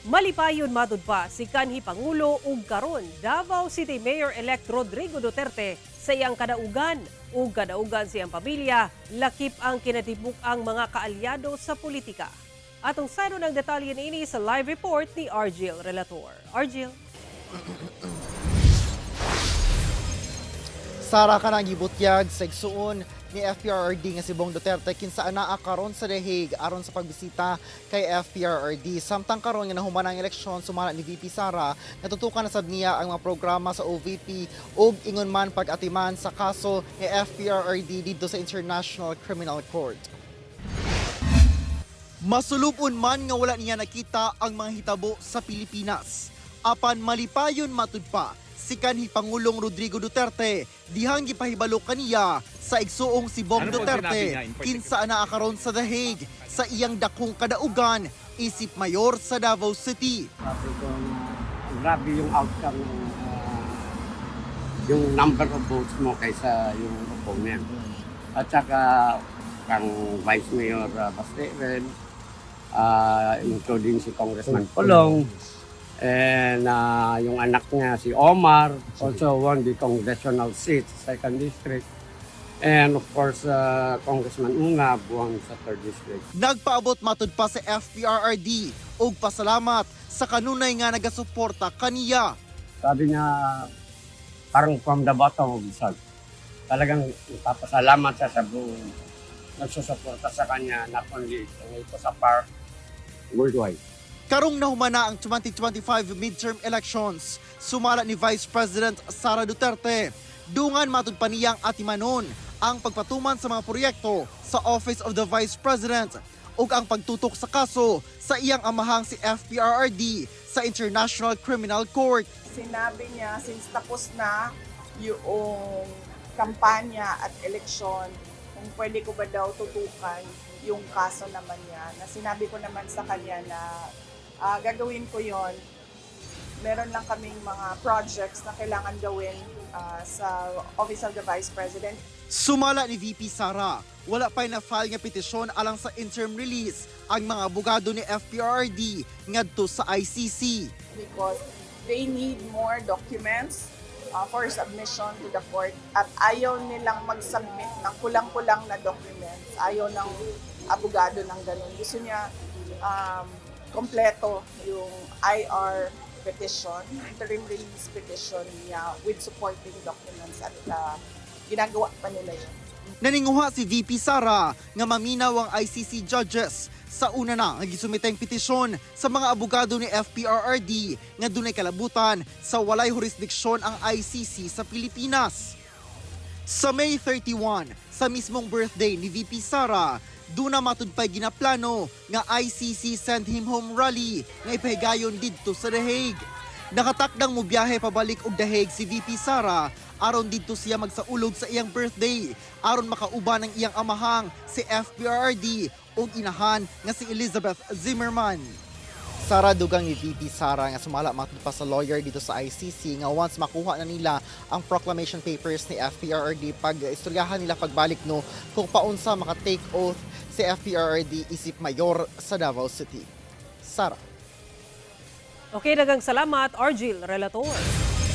Malipayon matud pa si kanhi Pangulo ug karon Davao City Mayor-elect Rodrigo Duterte sa iyang kadaugan ug kadaugan siyang pamilya lakip ang kinatibuk ang mga kaalyado sa politika. Atong sano ng detalye niini sa live report ni Argil Relator. Argil. Sara ka nang gibutyag sa igsuon ni FPRRD nga si Bong Duterte kinsa anaa karon sa The Hague aron sa pagbisita kay FPRRD. Samtang karon nga nahuman ang eleksyon sumala ni VP Sara, natutukan na sad niya ang mga programa sa OVP ug ingon man pag-atiman sa kaso ni FPRRD dito sa International Criminal Court. Masulubon man nga wala niya nakita ang mga hitabo sa Pilipinas. Apan malipayon matud pa si kanhi Pangulong Rodrigo Duterte dihang gipahibalo kaniya sa igsuong si Bong Duterte kinsa anaa karon sa The Hague sa iyang dakong kadaugan isip mayor sa Davao City. Sabi ko grabe yung outcome ng yung number of votes mo kaysa yung opponent. At saka kang Vice Mayor Basteven, including si Congressman Polong, and yung anak niya si Omar also won the congressional seat, 2nd district. And of course, Congressman Una buwang sa 3rd district. Nagpaabot matud pa sa FPRRD ug pasalamat sa kanunay nga nagasuporta kaniya. Sabi niya, parang from the bottom of his heart. Talagang ipapasalamat siya sa buong nagsusuporta sa kanya, not only ito sa park, worldwide. Karong nahumana ang 2025 midterm elections, sumala ni Vice President Sara Duterte. Dungan matud pa niyang atimanon ang pagpatuman sa mga proyekto sa Office of the Vice President ug ang pagtutok sa kaso sa iyang amahang si FPRRD sa International Criminal Court. Sinabi niya since tapos na yung kampanya at eleksyon, kung pwede ko ba daw tutukan yung kaso naman niya. Na sinabi ko naman sa kanya na gagawin ko yon. Meron lang kaming mga projects na kailangan gawin sa Office of the Vice President. Sumala ni VP Sara, wala pa'y na-file nga petisyon alang sa interim release ang mga abogado ni FPRRD ngadto sa ICC. Because they need more documents for submission to the court at ayaw nilang mag-submit ng kulang-kulang na documents. Ayaw ng abogado ng ganun. Gusto niya kompleto yung IR petition, interim release petition niya with supporting documents at ginagawa pa nila yun. Naninguha si VP Sara nga maminaw ang ICC judges sa una na nga gisumiteng petisyon sa mga abogado ni FPRRD nga dunay kalabutan sa walay jurisdiksyon ang ICC sa Pilipinas. Sa May 31, sa mismong birthday ni VP Sara, duna matud pa'y ginaplano nga ICC send him home rally nga ipahigayon didto sa The Hague. Nakatakdang mo biyahe pabalik og The Hague si VP Sara aron didto siya magsaulog sa iyang birthday aron makauban ang iyang amahang si FPRRD ug inahan nga si Elizabeth Zimmerman. Sara dugang ni VP Sara nga sumala matud pa sa lawyer dito sa ICC nga once makuha na nila ang proclamation papers ni FPRRD pag istoryahan nila pagbalik no kung paunsa maka-take oath si FPRRD isip mayor sa Davao City. Sara. Okay, dagang salamat Argil Relator.